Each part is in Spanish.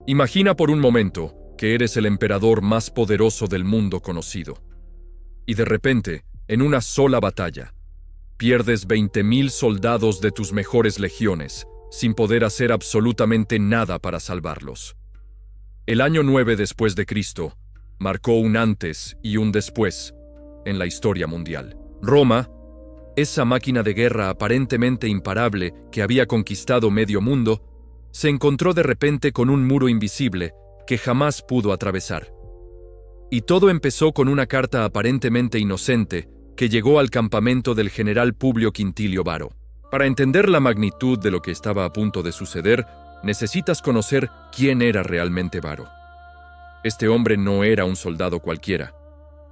Imagina por un momento que eres el emperador más poderoso del mundo conocido. Y de repente, en una sola batalla, pierdes 20.000 soldados de tus mejores legiones, sin poder hacer absolutamente nada para salvarlos. El año 9 después de Cristo marcó un antes y un después en la historia mundial. Roma, esa máquina de guerra aparentemente imparable que había conquistado medio mundo, se encontró de repente con un muro invisible que jamás pudo atravesar. Y todo empezó con una carta aparentemente inocente que llegó al campamento del general Publio Quintilio Varo. Para entender la magnitud de lo que estaba a punto de suceder, necesitas conocer quién era realmente Varo. Este hombre no era un soldado cualquiera.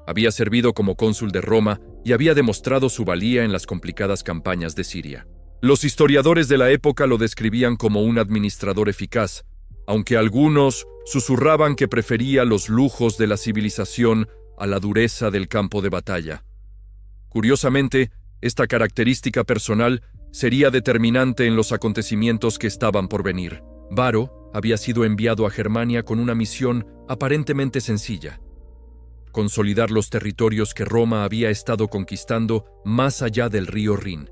Había servido como cónsul de Roma y había demostrado su valía en las complicadas campañas de Siria. Los historiadores de la época lo describían como un administrador eficaz, aunque algunos susurraban que prefería los lujos de la civilización a la dureza del campo de batalla. Curiosamente, esta característica personal sería determinante en los acontecimientos que estaban por venir. Varo había sido enviado a Germania con una misión aparentemente sencilla: consolidar los territorios que Roma había estado conquistando más allá del río Rin.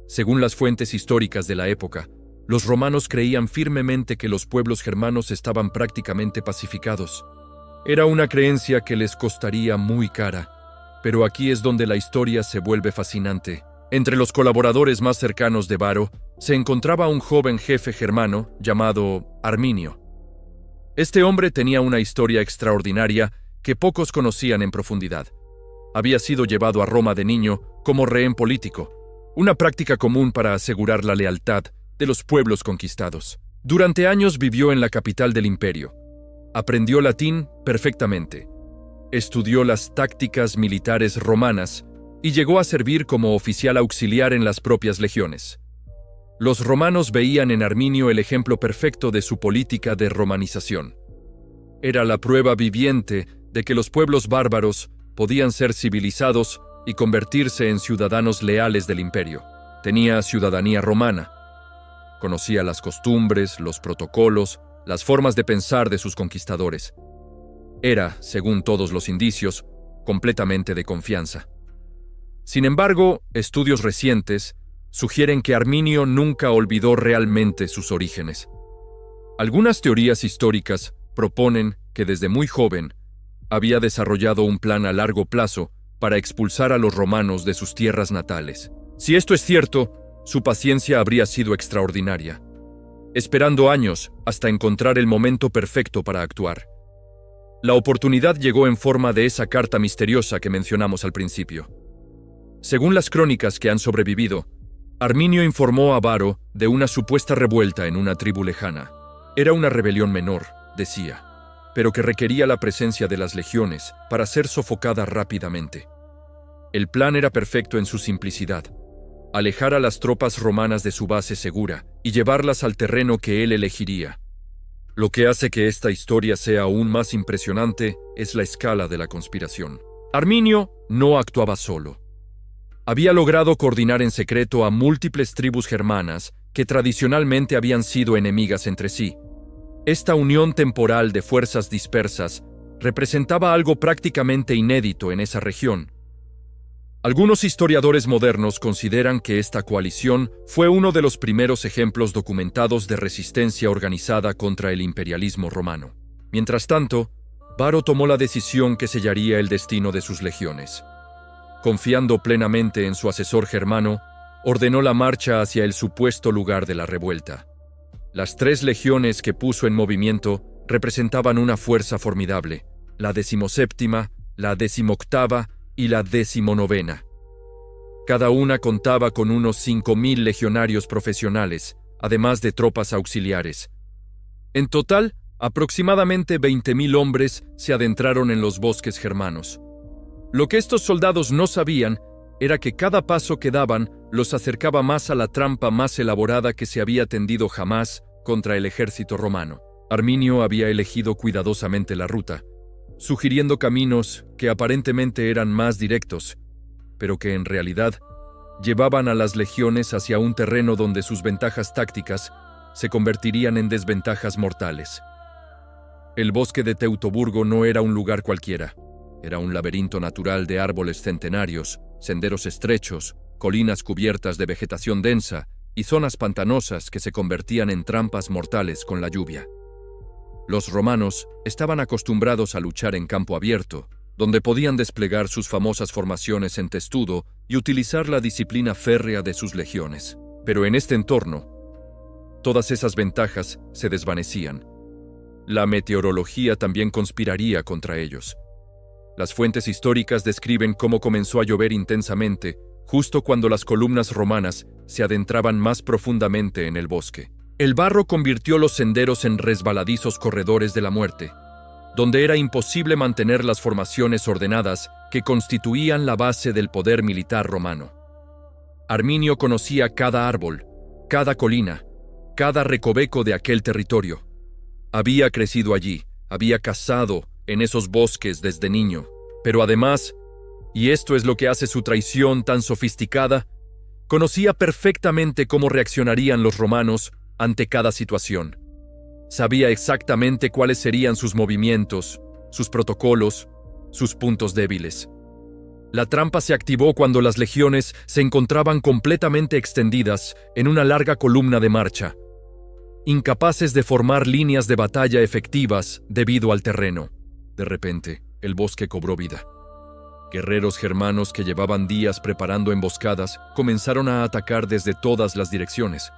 Según las fuentes históricas de la época, los romanos creían firmemente que los pueblos germanos estaban prácticamente pacificados. Era una creencia que les costaría muy cara, pero aquí es donde la historia se vuelve fascinante. Entre los colaboradores más cercanos de Varo se encontraba un joven jefe germano llamado Arminio. Este hombre tenía una historia extraordinaria que pocos conocían en profundidad. Había sido llevado a Roma de niño como rehén político, una práctica común para asegurar la lealtad de los pueblos conquistados. Durante años vivió en la capital del imperio. Aprendió latín perfectamente. Estudió las tácticas militares romanas y llegó a servir como oficial auxiliar en las propias legiones. Los romanos veían en Arminio el ejemplo perfecto de su política de romanización. Era la prueba viviente de que los pueblos bárbaros podían ser civilizados y convertirse en ciudadanos leales del imperio. Tenía ciudadanía romana. Conocía las costumbres, los protocolos, las formas de pensar de sus conquistadores. Era, según todos los indicios, completamente de confianza. Sin embargo, estudios recientes sugieren que Arminio nunca olvidó realmente sus orígenes. Algunas teorías históricas proponen que desde muy joven había desarrollado un plan a largo plazo para expulsar a los romanos de sus tierras natales. Si esto es cierto, su paciencia habría sido extraordinaria, esperando años hasta encontrar el momento perfecto para actuar. La oportunidad llegó en forma de esa carta misteriosa que mencionamos al principio. Según las crónicas que han sobrevivido, Arminio informó a Varo de una supuesta revuelta en una tribu lejana. Era una rebelión menor, decía, pero que requería la presencia de las legiones para ser sofocada rápidamente. El plan era perfecto en su simplicidad: alejar a las tropas romanas de su base segura y llevarlas al terreno que él elegiría. Lo que hace que esta historia sea aún más impresionante es la escala de la conspiración. Arminio no actuaba solo. Había logrado coordinar en secreto a múltiples tribus germanas que tradicionalmente habían sido enemigas entre sí. Esta unión temporal de fuerzas dispersas representaba algo prácticamente inédito en esa región. Algunos historiadores modernos consideran que esta coalición fue uno de los primeros ejemplos documentados de resistencia organizada contra el imperialismo romano. Mientras tanto, Varo tomó la decisión que sellaría el destino de sus legiones. Confiando plenamente en su asesor germano, ordenó la marcha hacia el supuesto lugar de la revuelta. Las 3 legiones que puso en movimiento representaban una fuerza formidable: la 17ª, la 18ª y la 19ª. Cada una contaba con unos 5.000 legionarios profesionales, además de tropas auxiliares. En total, aproximadamente 20.000 hombres se adentraron en los bosques germanos. Lo que estos soldados no sabían era que cada paso que daban los acercaba más a la trampa más elaborada que se había tendido jamás contra el ejército romano. Arminio había elegido cuidadosamente la ruta, sugiriendo caminos que aparentemente eran más directos, pero que en realidad llevaban a las legiones hacia un terreno donde sus ventajas tácticas se convertirían en desventajas mortales. El bosque de Teutoburgo no era un lugar cualquiera. Era un laberinto natural de árboles centenarios, senderos estrechos, colinas cubiertas de vegetación densa y zonas pantanosas que se convertían en trampas mortales con la lluvia. Los romanos estaban acostumbrados a luchar en campo abierto, donde podían desplegar sus famosas formaciones en testudo y utilizar la disciplina férrea de sus legiones. Pero en este entorno, todas esas ventajas se desvanecían. La meteorología también conspiraría contra ellos. Las fuentes históricas describen cómo comenzó a llover intensamente justo cuando las columnas romanas se adentraban más profundamente en el bosque. El barro convirtió los senderos en resbaladizos corredores de la muerte, donde era imposible mantener las formaciones ordenadas que constituían la base del poder militar romano. Arminio conocía cada árbol, cada colina, cada recoveco de aquel territorio. Había crecido allí, había cazado en esos bosques desde niño, pero además, y esto es lo que hace su traición tan sofisticada, conocía perfectamente cómo reaccionarían los romanos ante cada situación. Sabía exactamente cuáles serían sus movimientos, sus protocolos, sus puntos débiles. La trampa se activó cuando las legiones se encontraban completamente extendidas en una larga columna de marcha, incapaces de formar líneas de batalla efectivas debido al terreno. De repente, el bosque cobró vida. Guerreros germanos que llevaban días preparando emboscadas comenzaron a atacar desde todas las direcciones.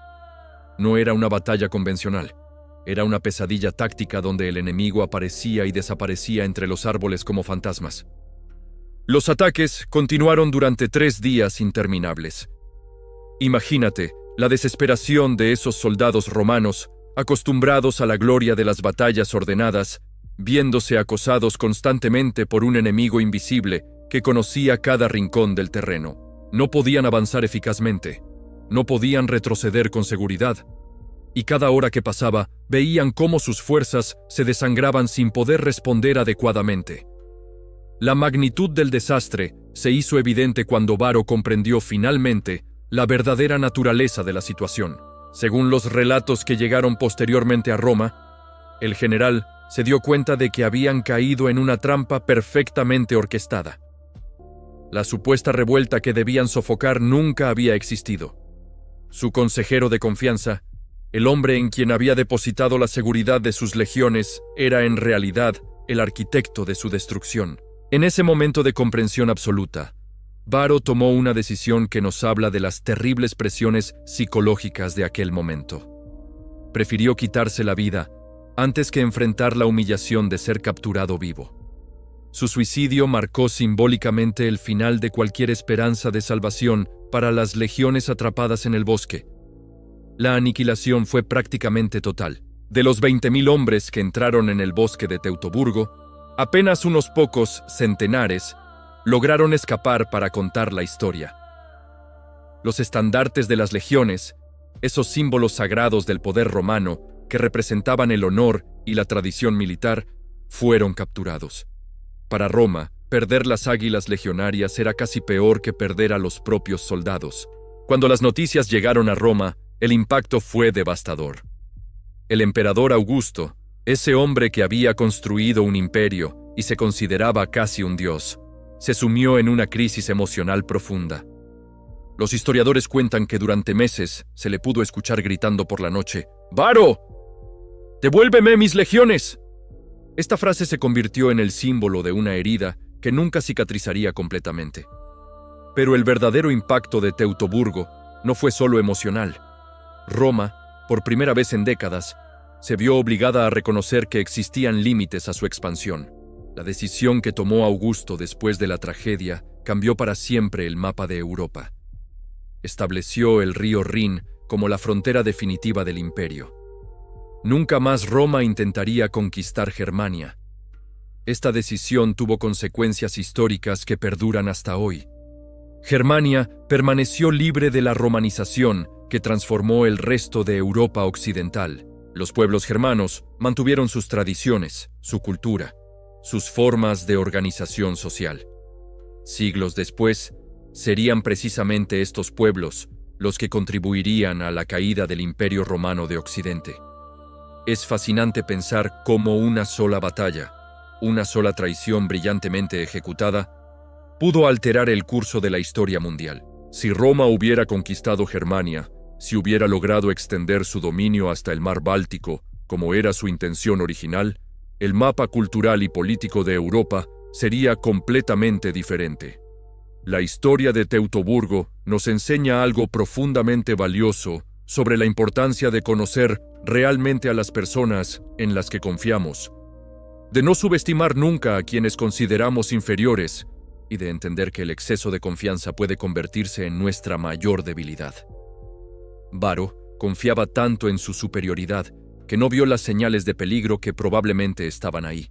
No era una batalla convencional. Era una pesadilla táctica donde el enemigo aparecía y desaparecía entre los árboles como fantasmas. Los ataques continuaron durante 3 días interminables. Imagínate la desesperación de esos soldados romanos, acostumbrados a la gloria de las batallas ordenadas, viéndose acosados constantemente por un enemigo invisible que conocía cada rincón del terreno. No podían avanzar eficazmente. No podían retroceder con seguridad, y cada hora que pasaba veían cómo sus fuerzas se desangraban sin poder responder adecuadamente. La magnitud del desastre se hizo evidente cuando Varo comprendió finalmente la verdadera naturaleza de la situación. Según los relatos que llegaron posteriormente a Roma, el general se dio cuenta de que habían caído en una trampa perfectamente orquestada. La supuesta revuelta que debían sofocar nunca había existido. Su consejero de confianza, el hombre en quien había depositado la seguridad de sus legiones, era en realidad el arquitecto de su destrucción. En ese momento de comprensión absoluta, Varo tomó una decisión que nos habla de las terribles presiones psicológicas de aquel momento. Prefirió quitarse la vida antes que enfrentar la humillación de ser capturado vivo. Su suicidio marcó simbólicamente el final de cualquier esperanza de salvación para las legiones atrapadas en el bosque. La aniquilación fue prácticamente total. De los 20.000 hombres que entraron en el bosque de Teutoburgo, apenas unos pocos centenares lograron escapar para contar la historia. Los estandartes de las legiones, esos símbolos sagrados del poder romano que representaban el honor y la tradición militar, fueron capturados. Para Roma, perder las águilas legionarias era casi peor que perder a los propios soldados. Cuando las noticias llegaron a Roma, el impacto fue devastador. El emperador Augusto, ese hombre que había construido un imperio y se consideraba casi un dios, se sumió en una crisis emocional profunda. Los historiadores cuentan que durante meses se le pudo escuchar gritando por la noche: «¡Varo! ¡Devuélveme mis legiones!». Esta frase se convirtió en el símbolo de una herida que nunca cicatrizaría completamente. Pero el verdadero impacto de Teutoburgo no fue solo emocional. Roma, por primera vez en décadas, se vio obligada a reconocer que existían límites a su expansión. La decisión que tomó Augusto después de la tragedia cambió para siempre el mapa de Europa. Estableció el río Rin como la frontera definitiva del imperio. Nunca más Roma intentaría conquistar Germania. Esta decisión tuvo consecuencias históricas que perduran hasta hoy. Germania permaneció libre de la romanización que transformó el resto de Europa occidental. Los pueblos germanos mantuvieron sus tradiciones, su cultura, sus formas de organización social. Siglos después, serían precisamente estos pueblos los que contribuirían a la caída del Imperio Romano de Occidente. Es fascinante pensar cómo una sola batalla, una sola traición brillantemente ejecutada, pudo alterar el curso de la historia mundial. Si Roma hubiera conquistado Germania, si hubiera logrado extender su dominio hasta el mar Báltico, como era su intención original, el mapa cultural y político de Europa sería completamente diferente. La historia de Teutoburgo nos enseña algo profundamente valioso sobre la importancia de conocer realmente a las personas en las que confiamos, de no subestimar nunca a quienes consideramos inferiores y de entender que el exceso de confianza puede convertirse en nuestra mayor debilidad. Varo confiaba tanto en su superioridad que no vio las señales de peligro que probablemente estaban ahí.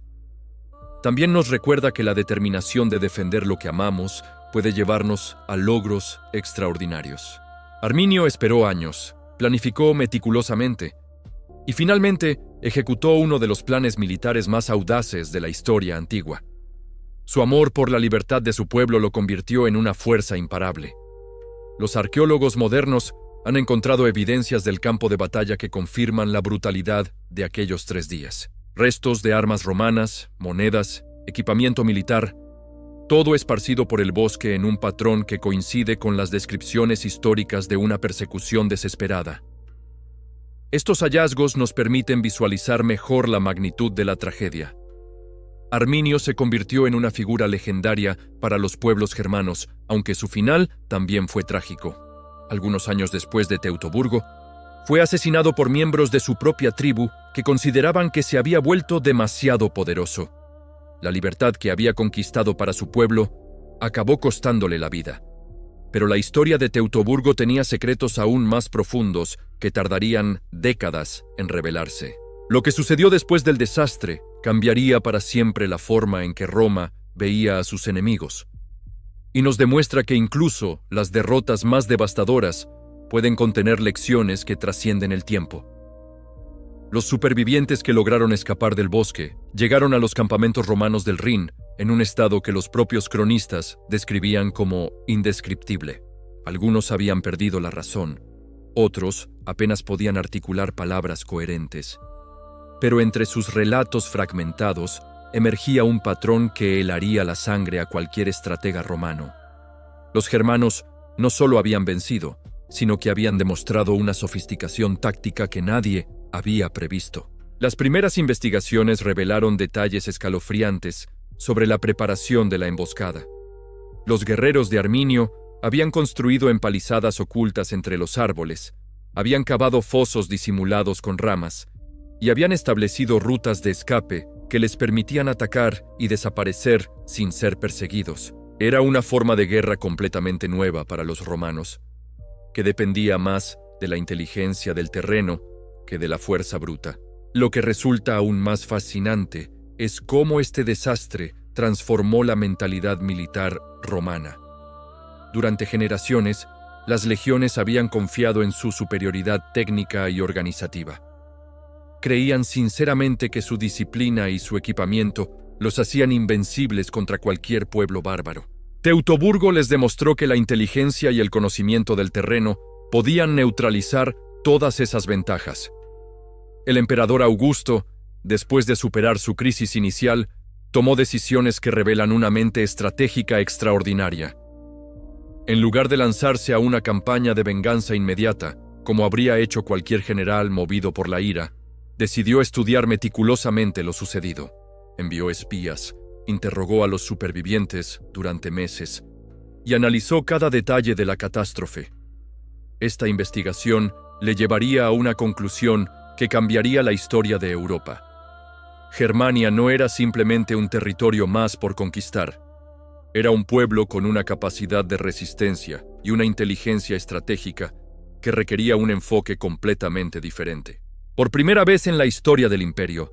También nos recuerda que la determinación de defender lo que amamos puede llevarnos a logros extraordinarios. Arminio esperó años, planificó meticulosamente y finalmente ejecutó uno de los planes militares más audaces de la historia antigua. Su amor por la libertad de su pueblo lo convirtió en una fuerza imparable. Los arqueólogos modernos han encontrado evidencias del campo de batalla que confirman la brutalidad de aquellos 3 días. Restos de armas romanas, monedas, equipamiento militar, todo esparcido por el bosque en un patrón que coincide con las descripciones históricas de una persecución desesperada. Estos hallazgos nos permiten visualizar mejor la magnitud de la tragedia. Arminio se convirtió en una figura legendaria para los pueblos germanos, aunque su final también fue trágico. Algunos años después de Teutoburgo, fue asesinado por miembros de su propia tribu que consideraban que se había vuelto demasiado poderoso. La libertad que había conquistado para su pueblo acabó costándole la vida. Pero la historia de Teutoburgo tenía secretos aún más profundos que tardarían décadas en revelarse. Lo que sucedió después del desastre cambiaría para siempre la forma en que Roma veía a sus enemigos. Y nos demuestra que incluso las derrotas más devastadoras pueden contener lecciones que trascienden el tiempo. Los supervivientes que lograron escapar del bosque llegaron a los campamentos romanos del Rin en un estado que los propios cronistas describían como indescriptible. Algunos habían perdido la razón, otros apenas podían articular palabras coherentes. Pero entre sus relatos fragmentados emergía un patrón que helaría la sangre a cualquier estratega romano. Los germanos no solo habían vencido, sino que habían demostrado una sofisticación táctica que nadie había previsto. Las primeras investigaciones revelaron detalles escalofriantes sobre la preparación de la emboscada. Los guerreros de Arminio habían construido empalizadas ocultas entre los árboles, habían cavado fosos disimulados con ramas y habían establecido rutas de escape que les permitían atacar y desaparecer sin ser perseguidos. Era una forma de guerra completamente nueva para los romanos, que dependía más de la inteligencia del terreno que de la fuerza bruta. Lo que resulta aún más fascinante es cómo este desastre transformó la mentalidad militar romana. Durante generaciones, las legiones habían confiado en su superioridad técnica y organizativa. Creían sinceramente que su disciplina y su equipamiento los hacían invencibles contra cualquier pueblo bárbaro. Teutoburgo les demostró que la inteligencia y el conocimiento del terreno podían neutralizar todas esas ventajas. El emperador Augusto, después de superar su crisis inicial, tomó decisiones que revelan una mente estratégica extraordinaria. En lugar de lanzarse a una campaña de venganza inmediata, como habría hecho cualquier general movido por la ira, decidió estudiar meticulosamente lo sucedido. Envió espías, interrogó a los supervivientes durante meses y analizó cada detalle de la catástrofe. Esta investigación le llevaría a una conclusión que cambiaría la historia de Europa. Germania no era simplemente un territorio más por conquistar. Era un pueblo con una capacidad de resistencia y una inteligencia estratégica que requería un enfoque completamente diferente. Por primera vez en la historia del imperio,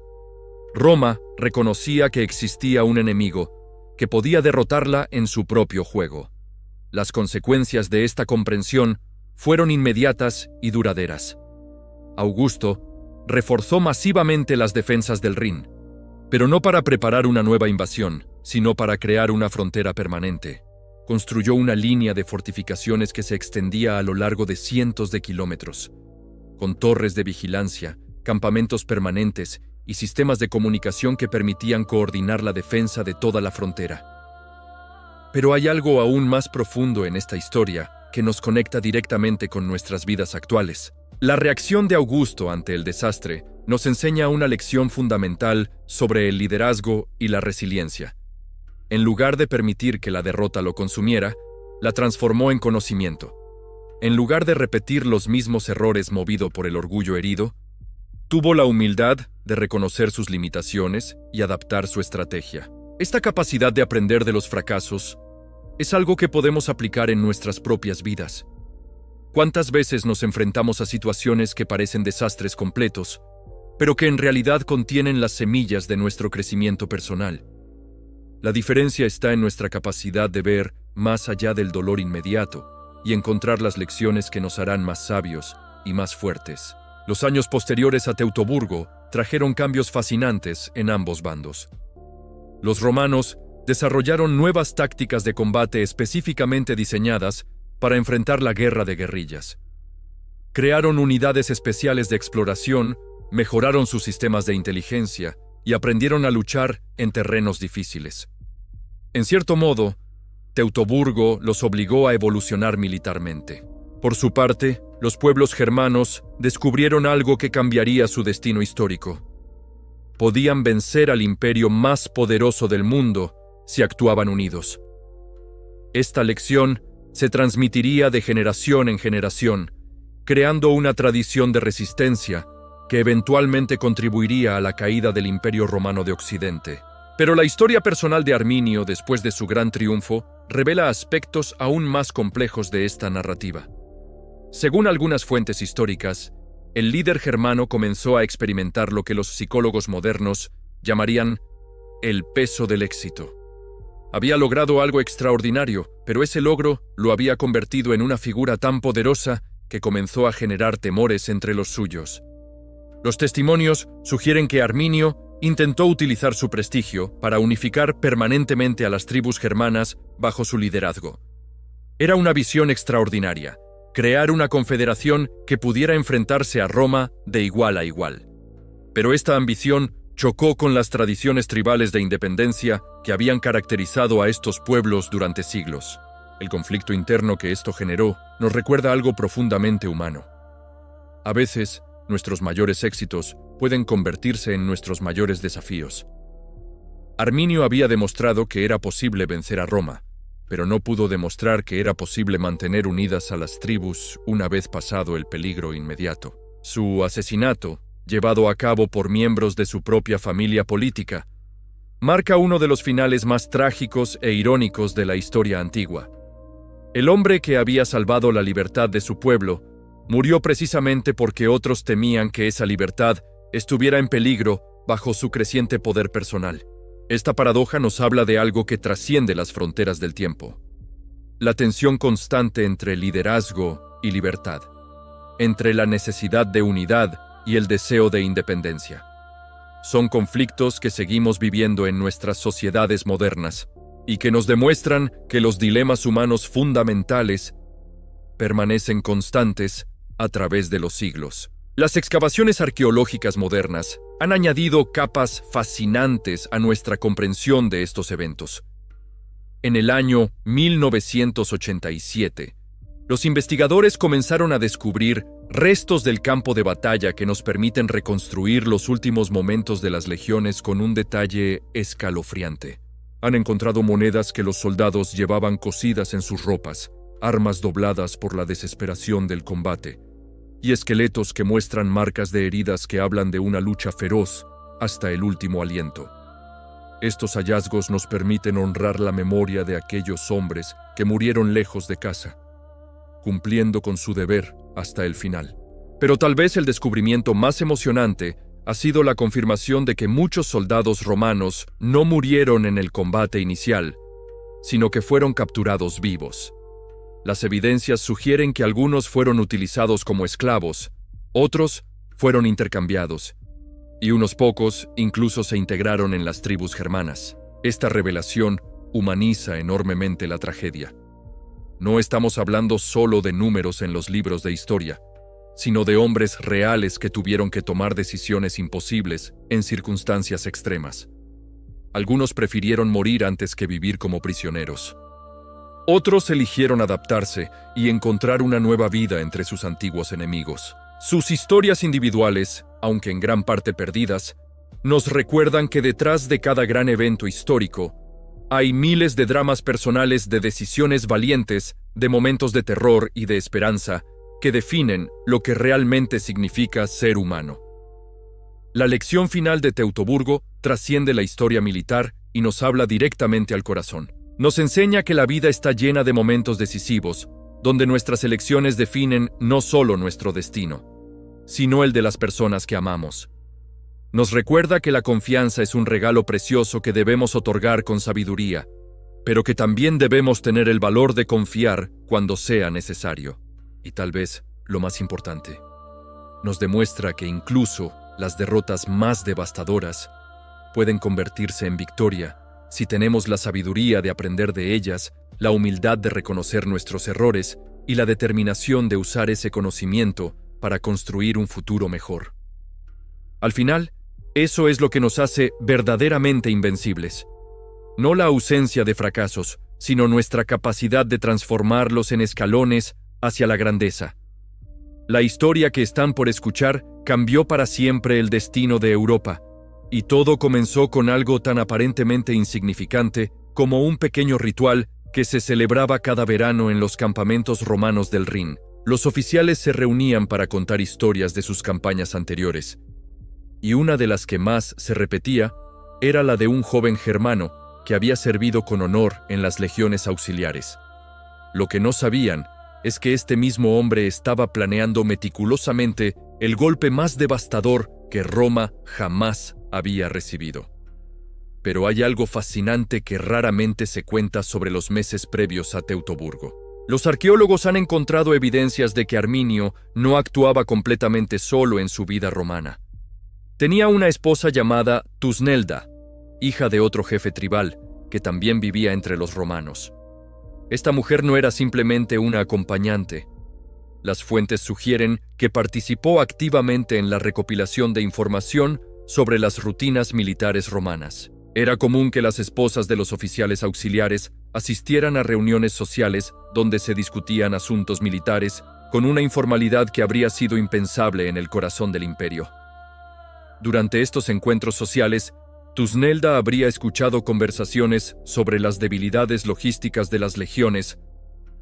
Roma reconocía que existía un enemigo que podía derrotarla en su propio juego. Las consecuencias de esta comprensión fueron inmediatas y duraderas. Augusto reforzó masivamente las defensas del Rin, pero no para preparar una nueva invasión, sino para crear una frontera permanente. Construyó una línea de fortificaciones que se extendía a lo largo de cientos de kilómetros, con torres de vigilancia campamentos permanentes y sistemas de comunicación que permitían coordinar la defensa de toda la frontera. Pero hay algo aún más profundo en esta historia que nos conecta directamente con nuestras vidas actuales. La reacción de Augusto ante el desastre nos enseña una lección fundamental sobre el liderazgo y la resiliencia. En lugar de permitir que la derrota lo consumiera, la transformó en conocimiento. En lugar de repetir los mismos errores movido por el orgullo herido, tuvo la humildad de reconocer sus limitaciones y adaptar su estrategia. Esta capacidad de aprender de los fracasos es algo que podemos aplicar en nuestras propias vidas. ¿Cuántas veces nos enfrentamos a situaciones que parecen desastres completos, pero que en realidad contienen las semillas de nuestro crecimiento personal? La diferencia está en nuestra capacidad de ver más allá del dolor inmediato y encontrar las lecciones que nos harán más sabios y más fuertes. Los años posteriores a Teutoburgo trajeron cambios fascinantes en ambos bandos. Los romanos desarrollaron nuevas tácticas de combate específicamente diseñadas para enfrentar la guerra de guerrillas. Crearon unidades especiales de exploración, mejoraron sus sistemas de inteligencia y aprendieron a luchar en terrenos difíciles. En cierto modo, Teutoburgo los obligó a evolucionar militarmente. Por su parte, los pueblos germanos descubrieron algo que cambiaría su destino histórico. Podían vencer al imperio más poderoso del mundo si actuaban unidos. Esta lección se transmitiría de generación en generación, creando una tradición de resistencia que eventualmente contribuiría a la caída del Imperio Romano de Occidente. Pero la historia personal de Arminio después de su gran triunfo revela aspectos aún más complejos de esta narrativa. Según algunas fuentes históricas, el líder germano comenzó a experimentar lo que los psicólogos modernos llamarían el peso del éxito. Había logrado algo extraordinario, pero ese logro lo había convertido en una figura tan poderosa que comenzó a generar temores entre los suyos. Los testimonios sugieren que Arminio intentó utilizar su prestigio para unificar permanentemente a las tribus germanas bajo su liderazgo. Era una visión extraordinaria, crear una confederación que pudiera enfrentarse a Roma de igual a igual. Pero esta ambición chocó con las tradiciones tribales de independencia que habían caracterizado a estos pueblos durante siglos. El conflicto interno que esto generó nos recuerda algo profundamente humano. A veces, nuestros mayores éxitos pueden convertirse en nuestros mayores desafíos. Arminio había demostrado que era posible vencer a Roma, pero no pudo demostrar que era posible mantener unidas a las tribus una vez pasado el peligro inmediato. Su asesinato, llevado a cabo por miembros de su propia familia política, marca uno de los finales más trágicos e irónicos de la historia antigua. El hombre que había salvado la libertad de su pueblo murió precisamente porque otros temían que esa libertad estuviera en peligro bajo su creciente poder personal. Esta paradoja nos habla de algo que trasciende las fronteras del tiempo: la tensión constante entre liderazgo y libertad, entre la necesidad de unidad y el deseo de independencia. Son conflictos que seguimos viviendo en nuestras sociedades modernas y que nos demuestran que los dilemas humanos fundamentales permanecen constantes a través de los siglos. Las excavaciones arqueológicas modernas han añadido capas fascinantes a nuestra comprensión de estos eventos. En el año 1987, los investigadores comenzaron a descubrir restos del campo de batalla que nos permiten reconstruir los últimos momentos de las legiones con un detalle escalofriante. Han encontrado monedas que los soldados llevaban cosidas en sus ropas, armas dobladas por la desesperación del combate, y esqueletos que muestran marcas de heridas que hablan de una lucha feroz hasta el último aliento. Estos hallazgos nos permiten honrar la memoria de aquellos hombres que murieron lejos de casa, cumpliendo con su deber hasta el final. Pero tal vez el descubrimiento más emocionante ha sido la confirmación de que muchos soldados romanos no murieron en el combate inicial, sino que fueron capturados vivos. Las evidencias sugieren que algunos fueron utilizados como esclavos, otros fueron intercambiados, y unos pocos incluso se integraron en las tribus germanas. Esta revelación humaniza enormemente la tragedia. No estamos hablando solo de números en los libros de historia, sino de hombres reales que tuvieron que tomar decisiones imposibles en circunstancias extremas. Algunos prefirieron morir antes que vivir como prisioneros. Otros eligieron adaptarse y encontrar una nueva vida entre sus antiguos enemigos. Sus historias individuales, aunque en gran parte perdidas, nos recuerdan que detrás de cada gran evento histórico hay miles de dramas personales, de decisiones valientes, de momentos de terror y de esperanza que definen lo que realmente significa ser humano. La lección final de Teutoburgo trasciende la historia militar y nos habla directamente al corazón. Nos enseña que la vida está llena de momentos decisivos, donde nuestras elecciones definen no solo nuestro destino, sino el de las personas que amamos. Nos recuerda que la confianza es un regalo precioso que debemos otorgar con sabiduría, pero que también debemos tener el valor de confiar cuando sea necesario. Y tal vez, lo más importante, nos demuestra que incluso las derrotas más devastadoras pueden convertirse en victoria si tenemos la sabiduría de aprender de ellas, la humildad de reconocer nuestros errores y la determinación de usar ese conocimiento para construir un futuro mejor. Al final, eso es lo que nos hace verdaderamente invencibles. No la ausencia de fracasos, sino nuestra capacidad de transformarlos en escalones hacia la grandeza. La historia que están por escuchar cambió para siempre el destino de Europa, y todo comenzó con algo tan aparentemente insignificante como un pequeño ritual que se celebraba cada verano en los campamentos romanos del Rin. Los oficiales se reunían para contar historias de sus campañas anteriores, y una de las que más se repetía era la de un joven germano que había servido con honor en las legiones auxiliares. Lo que no sabían es que este mismo hombre estaba planeando meticulosamente el golpe más devastador que Roma jamás había recibido. Pero hay algo fascinante que raramente se cuenta sobre los meses previos a Teutoburgo. Los arqueólogos han encontrado evidencias de que Arminio no actuaba completamente solo en su vida romana. Tenía una esposa llamada Tusnelda, hija de otro jefe tribal, que también vivía entre los romanos. Esta mujer no era simplemente una acompañante. Las fuentes sugieren que participó activamente en la recopilación de información sobre las rutinas militares romanas. Era común que las esposas de los oficiales auxiliares asistieran a reuniones sociales donde se discutían asuntos militares con una informalidad que habría sido impensable en el corazón del imperio. Durante estos encuentros sociales, Tusnelda habría escuchado conversaciones sobre las debilidades logísticas de las legiones,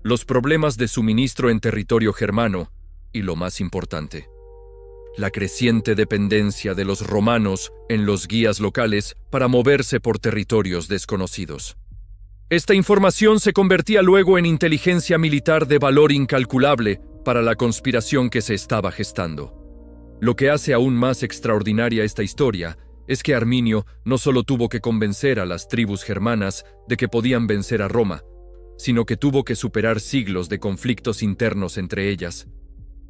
los problemas de suministro en territorio germano y, lo más importante, la creciente dependencia de los romanos en los guías locales para moverse por territorios desconocidos. Esta información se convertía luego en inteligencia militar de valor incalculable para la conspiración que se estaba gestando. Lo que hace aún más extraordinaria esta historia es que Arminio no solo tuvo que convencer a las tribus germanas de que podían vencer a Roma, sino que tuvo que superar siglos de conflictos internos entre ellas.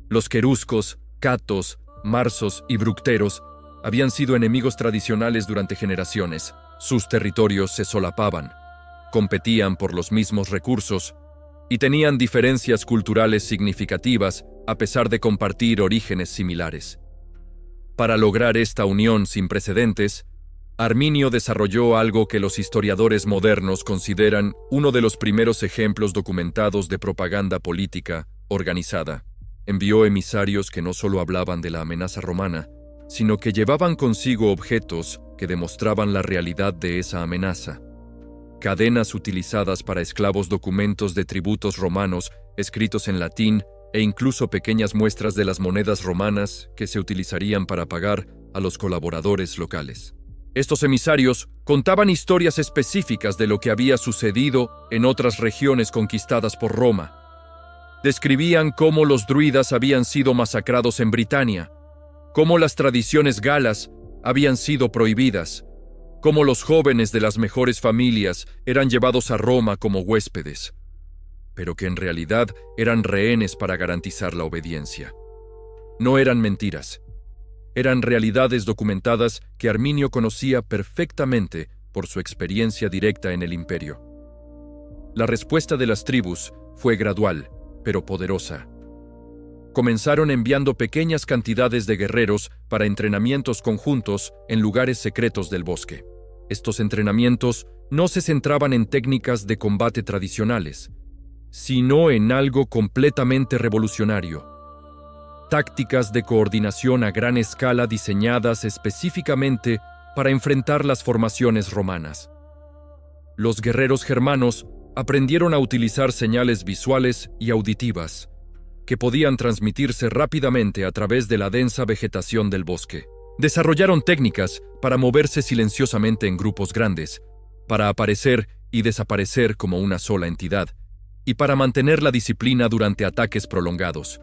Los queruscos, catos, marsos y bructeros habían sido enemigos tradicionales durante generaciones. Sus territorios se solapaban, competían por los mismos recursos y tenían diferencias culturales significativas a pesar de compartir orígenes similares. Para lograr esta unión sin precedentes, Arminio desarrolló algo que los historiadores modernos consideran uno de los primeros ejemplos documentados de propaganda política organizada. Envió emisarios que no solo hablaban de la amenaza romana, sino que llevaban consigo objetos que demostraban la realidad de esa amenaza. Cadenas utilizadas para esclavos, documentos de tributos romanos escritos en latín e incluso pequeñas muestras de las monedas romanas que se utilizarían para pagar a los colaboradores locales. Estos emisarios contaban historias específicas de lo que había sucedido en otras regiones conquistadas por Roma. Describían cómo los druidas habían sido masacrados en Britania, cómo las tradiciones galas habían sido prohibidas, cómo los jóvenes de las mejores familias eran llevados a Roma como huéspedes, pero que en realidad eran rehenes para garantizar la obediencia. No eran mentiras. Eran realidades documentadas que Arminio conocía perfectamente por su experiencia directa en el imperio. La respuesta de las tribus fue gradual, pero poderosa. comenzaron enviando pequeñas cantidades de guerreros para entrenamientos conjuntos en lugares secretos del bosque. Estos entrenamientos no se centraban en técnicas de combate tradicionales, sino en algo completamente revolucionario: tácticas de coordinación a gran escala diseñadas específicamente para enfrentar las formaciones romanas. Los guerreros germanos aprendieron a utilizar señales visuales y auditivas que podían transmitirse rápidamente a través de la densa vegetación del bosque. Desarrollaron técnicas para moverse silenciosamente en grupos grandes, para aparecer y desaparecer como una sola entidad, y para mantener la disciplina durante ataques prolongados.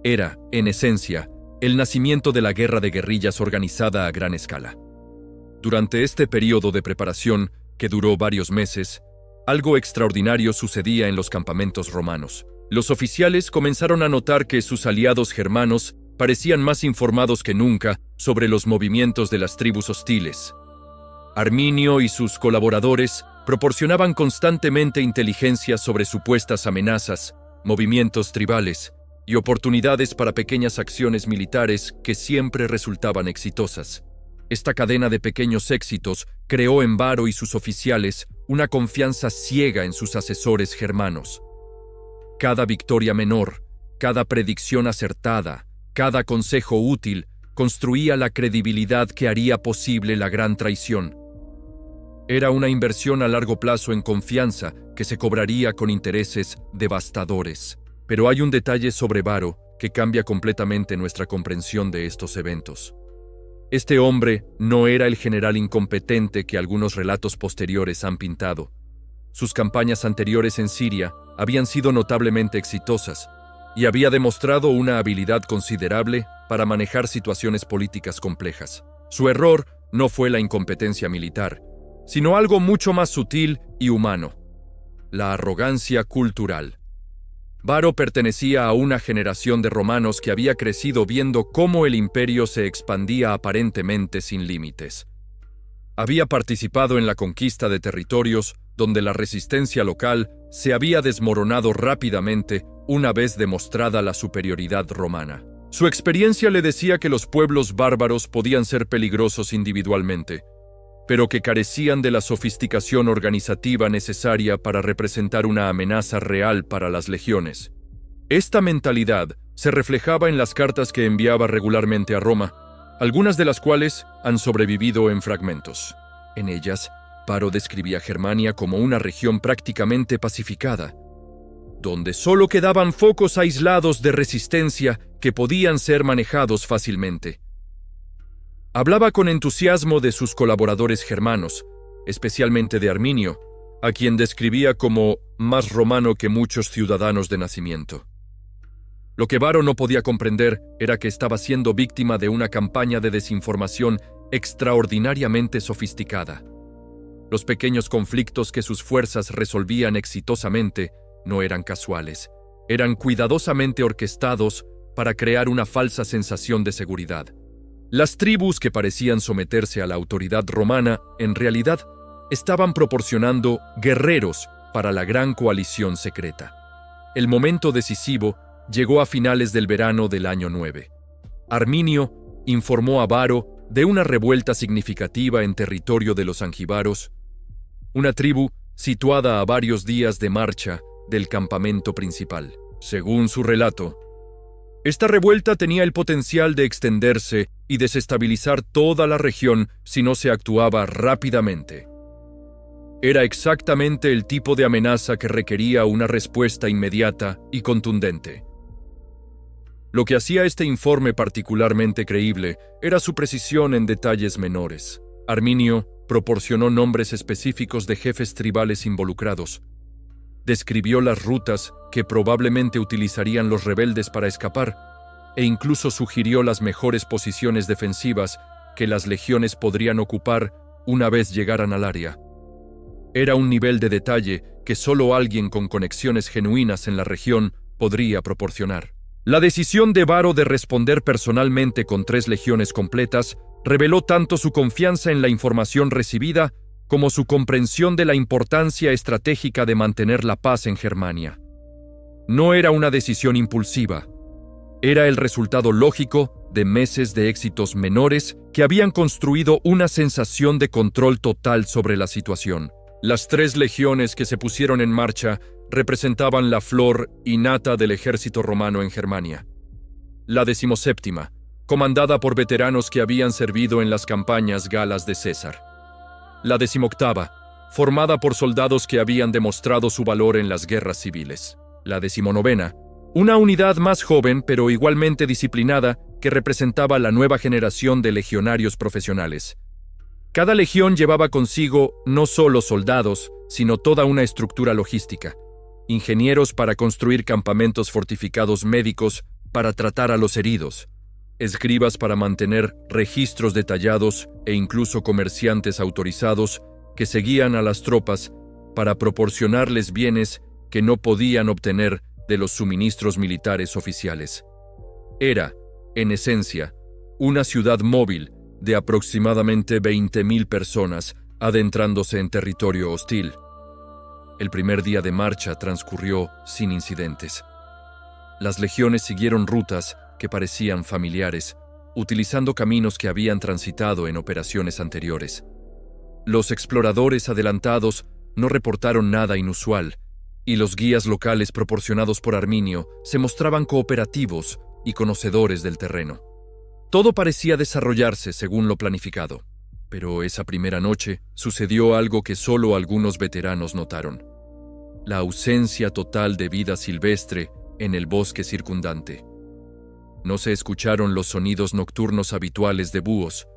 Era, en esencia, el nacimiento de la guerra de guerrillas organizada a gran escala. Durante este periodo de preparación, que duró varios meses, algo extraordinario sucedía en los campamentos romanos. Los oficiales comenzaron a notar que sus aliados germanos parecían más informados que nunca sobre los movimientos de las tribus hostiles. Arminio y sus colaboradores proporcionaban constantemente inteligencia sobre supuestas amenazas, movimientos tribales y oportunidades para pequeñas acciones militares que siempre resultaban exitosas. Esta cadena de pequeños éxitos creó en Varo y sus oficiales una confianza ciega en sus asesores germanos. Cada victoria menor, cada predicción acertada, cada consejo útil construía la credibilidad que haría posible la gran traición. Era una inversión a largo plazo en confianza que se cobraría con intereses devastadores. Pero hay un detalle sobre Varo que cambia completamente nuestra comprensión de estos eventos. Este hombre no era el general incompetente que algunos relatos posteriores han pintado. Sus campañas anteriores en Siria habían sido notablemente exitosas y había demostrado una habilidad considerable para manejar situaciones políticas complejas. Su error no fue la incompetencia militar, sino algo mucho más sutil y humano: la arrogancia cultural. Varo pertenecía a una generación de romanos que había crecido viendo cómo el imperio se expandía aparentemente sin límites. Había participado en la conquista de territorios donde la resistencia local se había desmoronado rápidamente una vez demostrada la superioridad romana. Su experiencia le decía que los pueblos bárbaros podían ser peligrosos individualmente, pero que carecían de la sofisticación organizativa necesaria para representar una amenaza real para las legiones. Esta mentalidad se reflejaba en las cartas que enviaba regularmente a Roma, algunas de las cuales han sobrevivido en fragmentos. En ellas, Varo describía Germania como una región prácticamente pacificada, donde solo quedaban focos aislados de resistencia que podían ser manejados fácilmente. Hablaba con entusiasmo de sus colaboradores germanos, especialmente de Arminio, a quien describía como más romano que muchos ciudadanos de nacimiento. Lo que Varo no podía comprender era que estaba siendo víctima de una campaña de desinformación extraordinariamente sofisticada. Los pequeños conflictos que sus fuerzas resolvían exitosamente no eran casuales, eran cuidadosamente orquestados para crear una falsa sensación de seguridad. Las tribus que parecían someterse a la autoridad romana, en realidad, estaban proporcionando guerreros para la gran coalición secreta. El momento decisivo llegó a finales del verano del año 9. Arminio informó a Varo de una revuelta significativa en territorio de los angibaros, una tribu situada a varios días de marcha del campamento principal. Según su relato, esta revuelta tenía el potencial de extenderse y desestabilizar toda la región si no se actuaba rápidamente. Era exactamente el tipo de amenaza que requería una respuesta inmediata y contundente. Lo que hacía este informe particularmente creíble era su precisión en detalles menores. Arminio proporcionó nombres específicos de jefes tribales involucrados. Describió las rutas que probablemente utilizarían los rebeldes para escapar e incluso sugirió las mejores posiciones defensivas que las legiones podrían ocupar una vez llegaran al área. Era un nivel de detalle que solo alguien con conexiones genuinas en la región podría proporcionar. La decisión de Varo de responder personalmente con 3 legiones completas reveló tanto su confianza en la información recibida como su comprensión de la importancia estratégica de mantener la paz en Germania. No era una decisión impulsiva. Era el resultado lógico de meses de éxitos menores que habían construido una sensación de control total sobre la situación. Las 3 legiones que se pusieron en marcha representaban la flor innata del ejército romano en Germania. La 17ª, comandada por veteranos que habían servido en las campañas galas de César. La 18ª, formada por soldados que habían demostrado su valor en las guerras civiles. La 19ª, una unidad más joven pero igualmente disciplinada que representaba la nueva generación de legionarios profesionales. Cada legión llevaba consigo no solo soldados, sino toda una estructura logística, ingenieros para construir campamentos fortificados médicos para tratar a los heridos, escribas para mantener registros detallados e incluso comerciantes autorizados que seguían a las tropas para proporcionarles bienes que no podían obtener de los suministros militares oficiales. Era, en esencia, una ciudad móvil de aproximadamente 20.000 personas adentrándose en territorio hostil. El primer día de marcha transcurrió sin incidentes. Las legiones siguieron rutas que parecían familiares, utilizando caminos que habían transitado en operaciones anteriores. Los exploradores adelantados no reportaron nada inusual, y los guías locales proporcionados por Arminio se mostraban cooperativos y conocedores del terreno. Todo parecía desarrollarse según lo planificado, pero esa primera noche sucedió algo que solo algunos veteranos notaron: la ausencia total de vida silvestre en el bosque circundante. No se escucharon los sonidos nocturnos habituales de búhos,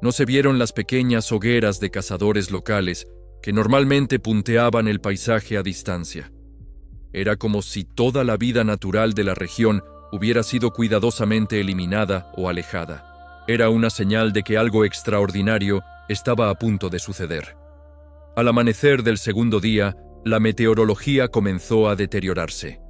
no se vieron las pequeñas hogueras de cazadores locales que normalmente punteaban el paisaje a distancia. Era como si toda la vida natural de la región hubiera sido cuidadosamente eliminada o alejada. Era una señal de que algo extraordinario estaba a punto de suceder. Al amanecer del segundo día, la meteorología comenzó a deteriorarse.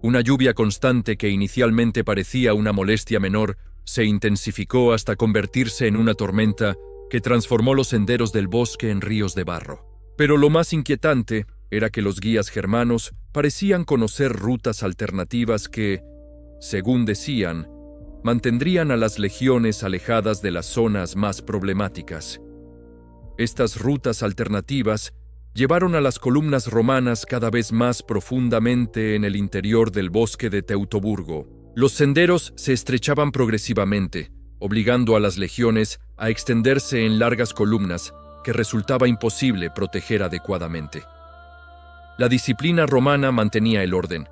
Una lluvia constante que inicialmente parecía una molestia menor se intensificó hasta convertirse en una tormenta que transformó los senderos del bosque en ríos de barro. Pero lo más inquietante era que los guías germanos parecían conocer rutas alternativas que, según decían, mantendrían a las legiones alejadas de las zonas más problemáticas. Estas rutas alternativas llevaron a las columnas romanas cada vez más profundamente en el interior del bosque de Teutoburgo. Los senderos se estrechaban progresivamente, obligando a las legiones a extenderse en largas columnas que resultaba imposible proteger adecuadamente. La disciplina romana mantenía el orden,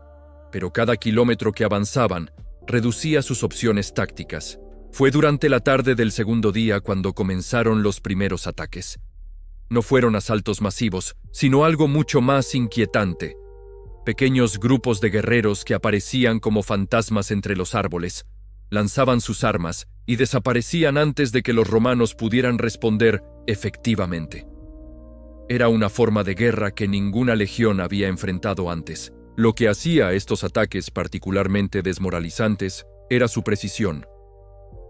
pero cada kilómetro que avanzaban reducía sus opciones tácticas. Fue durante la tarde del segundo día cuando comenzaron los primeros ataques. No fueron asaltos masivos, sino algo mucho más inquietante. Pequeños grupos de guerreros que aparecían como fantasmas entre los árboles, lanzaban sus armas y desaparecían antes de que los romanos pudieran responder efectivamente. Era una forma de guerra que ninguna legión había enfrentado antes. Lo que hacía estos ataques particularmente desmoralizantes era su precisión.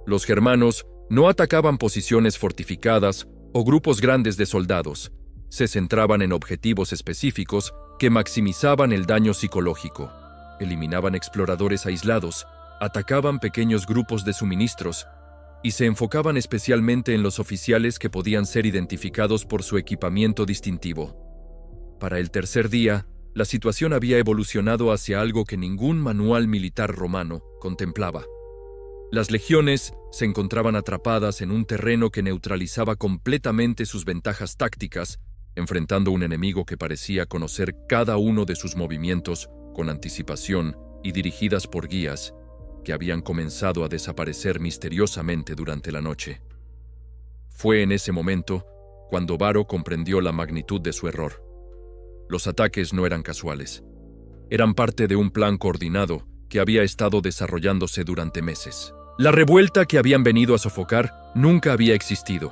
Los germanos no atacaban posiciones fortificadas o grupos grandes de soldados, se centraban en objetivos específicos que maximizaban el daño psicológico, eliminaban exploradores aislados, atacaban pequeños grupos de suministros y se enfocaban especialmente en los oficiales que podían ser identificados por su equipamiento distintivo. Para el tercer día, la situación había evolucionado hacia algo que ningún manual militar romano contemplaba. Las legiones se encontraban atrapadas en un terreno que neutralizaba completamente sus ventajas tácticas, enfrentando un enemigo que parecía conocer cada uno de sus movimientos con anticipación y dirigidas por guías que habían comenzado a desaparecer misteriosamente durante la noche. Fue en ese momento cuando Varo comprendió la magnitud de su error. Los ataques no eran casuales. Eran parte de un plan coordinado que había estado desarrollándose durante meses. La revuelta que habían venido a sofocar nunca había existido.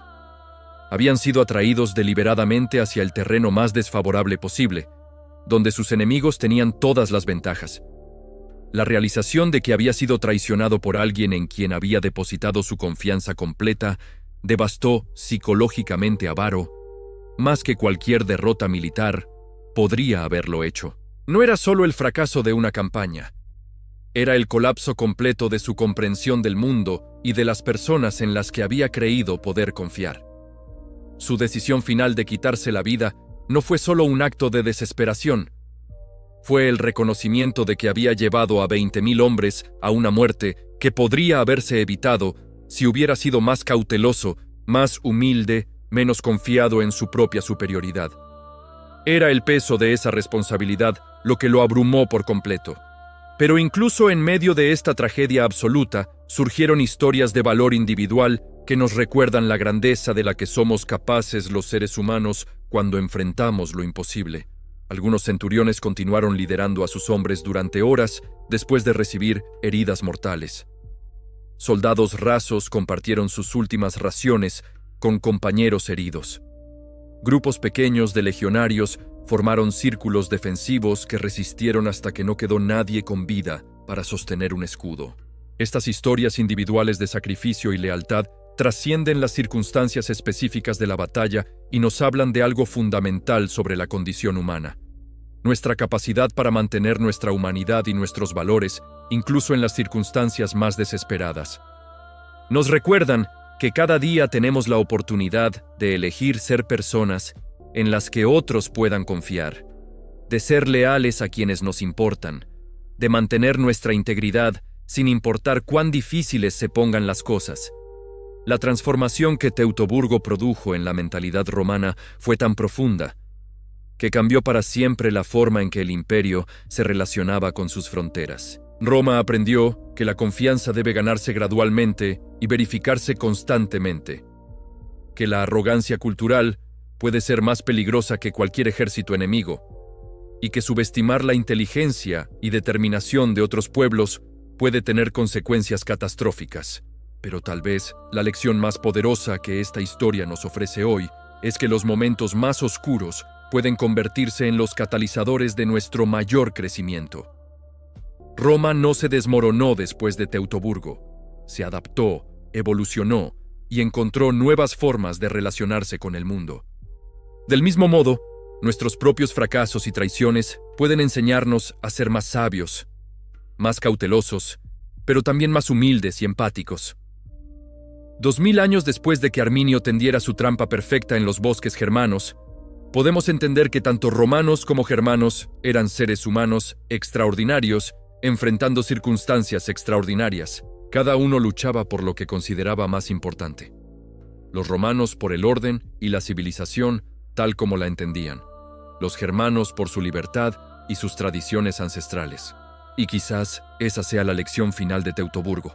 Habían sido atraídos deliberadamente hacia el terreno más desfavorable posible, donde sus enemigos tenían todas las ventajas. La realización de que había sido traicionado por alguien en quien había depositado su confianza completa devastó psicológicamente a Varo, más que cualquier derrota militar podría haberlo hecho. No era solo el fracaso de una campaña. Era el colapso completo de su comprensión del mundo y de las personas en las que había creído poder confiar. Su decisión final de quitarse la vida no fue solo un acto de desesperación, fue el reconocimiento de que había llevado a 20.000 hombres a una muerte que podría haberse evitado si hubiera sido más cauteloso, más humilde, menos confiado en su propia superioridad. Era el peso de esa responsabilidad lo que lo abrumó por completo. Pero incluso en medio de esta tragedia absoluta, surgieron historias de valor individual que nos recuerdan la grandeza de la que somos capaces los seres humanos cuando enfrentamos lo imposible. Algunos centuriones continuaron liderando a sus hombres durante horas después de recibir heridas mortales. Soldados rasos compartieron sus últimas raciones con compañeros heridos. Grupos pequeños de legionarios formaron círculos defensivos que resistieron hasta que no quedó nadie con vida para sostener un escudo. Estas historias individuales de sacrificio y lealtad trascienden las circunstancias específicas de la batalla y nos hablan de algo fundamental sobre la condición humana. Nuestra capacidad para mantener nuestra humanidad y nuestros valores, incluso en las circunstancias más desesperadas. Nos recuerdan que cada día tenemos la oportunidad de elegir ser personas en las que otros puedan confiar, de ser leales a quienes nos importan, de mantener nuestra integridad sin importar cuán difíciles se pongan las cosas. La transformación que Teutoburgo produjo en la mentalidad romana fue tan profunda que cambió para siempre la forma en que el imperio se relacionaba con sus fronteras. Roma aprendió que la confianza debe ganarse gradualmente y verificarse constantemente, que la arrogancia cultural puede ser más peligrosa que cualquier ejército enemigo, y que subestimar la inteligencia y determinación de otros pueblos puede tener consecuencias catastróficas. Pero tal vez la lección más poderosa que esta historia nos ofrece hoy es que los momentos más oscuros pueden convertirse en los catalizadores de nuestro mayor crecimiento. Roma no se desmoronó después de Teutoburgo, se adaptó, evolucionó y encontró nuevas formas de relacionarse con el mundo. Del mismo modo, nuestros propios fracasos y traiciones pueden enseñarnos a ser más sabios, más cautelosos, pero también más humildes y empáticos. 2000 años después de que Arminio tendiera su trampa perfecta en los bosques germanos, podemos entender que tanto romanos como germanos eran seres humanos extraordinarios enfrentando circunstancias extraordinarias. Cada uno luchaba por lo que consideraba más importante. Los romanos por el orden y la civilización tal como la entendían. Los germanos por su libertad y sus tradiciones ancestrales. Y quizás esa sea la lección final de Teutoburgo,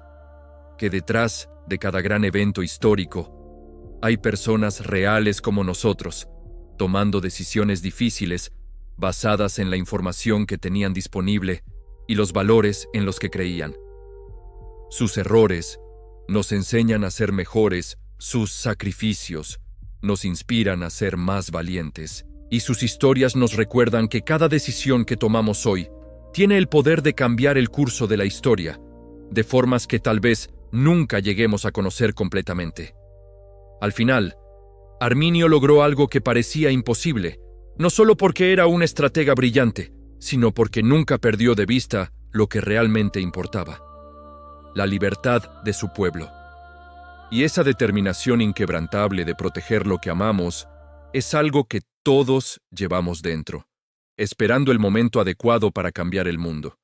que detrás de cada gran evento histórico hay personas reales como nosotros, tomando decisiones difíciles basadas en la información que tenían disponible y los valores en los que creían. Sus errores nos enseñan a ser mejores, sus sacrificios nos inspiran a ser más valientes, y sus historias nos recuerdan que cada decisión que tomamos hoy tiene el poder de cambiar el curso de la historia, de formas que tal vez nunca lleguemos a conocer completamente. Al final, Arminio logró algo que parecía imposible, no solo porque era un estratega brillante, sino porque nunca perdió de vista lo que realmente importaba: la libertad de su pueblo. Y esa determinación inquebrantable de proteger lo que amamos es algo que todos llevamos dentro, esperando el momento adecuado para cambiar el mundo.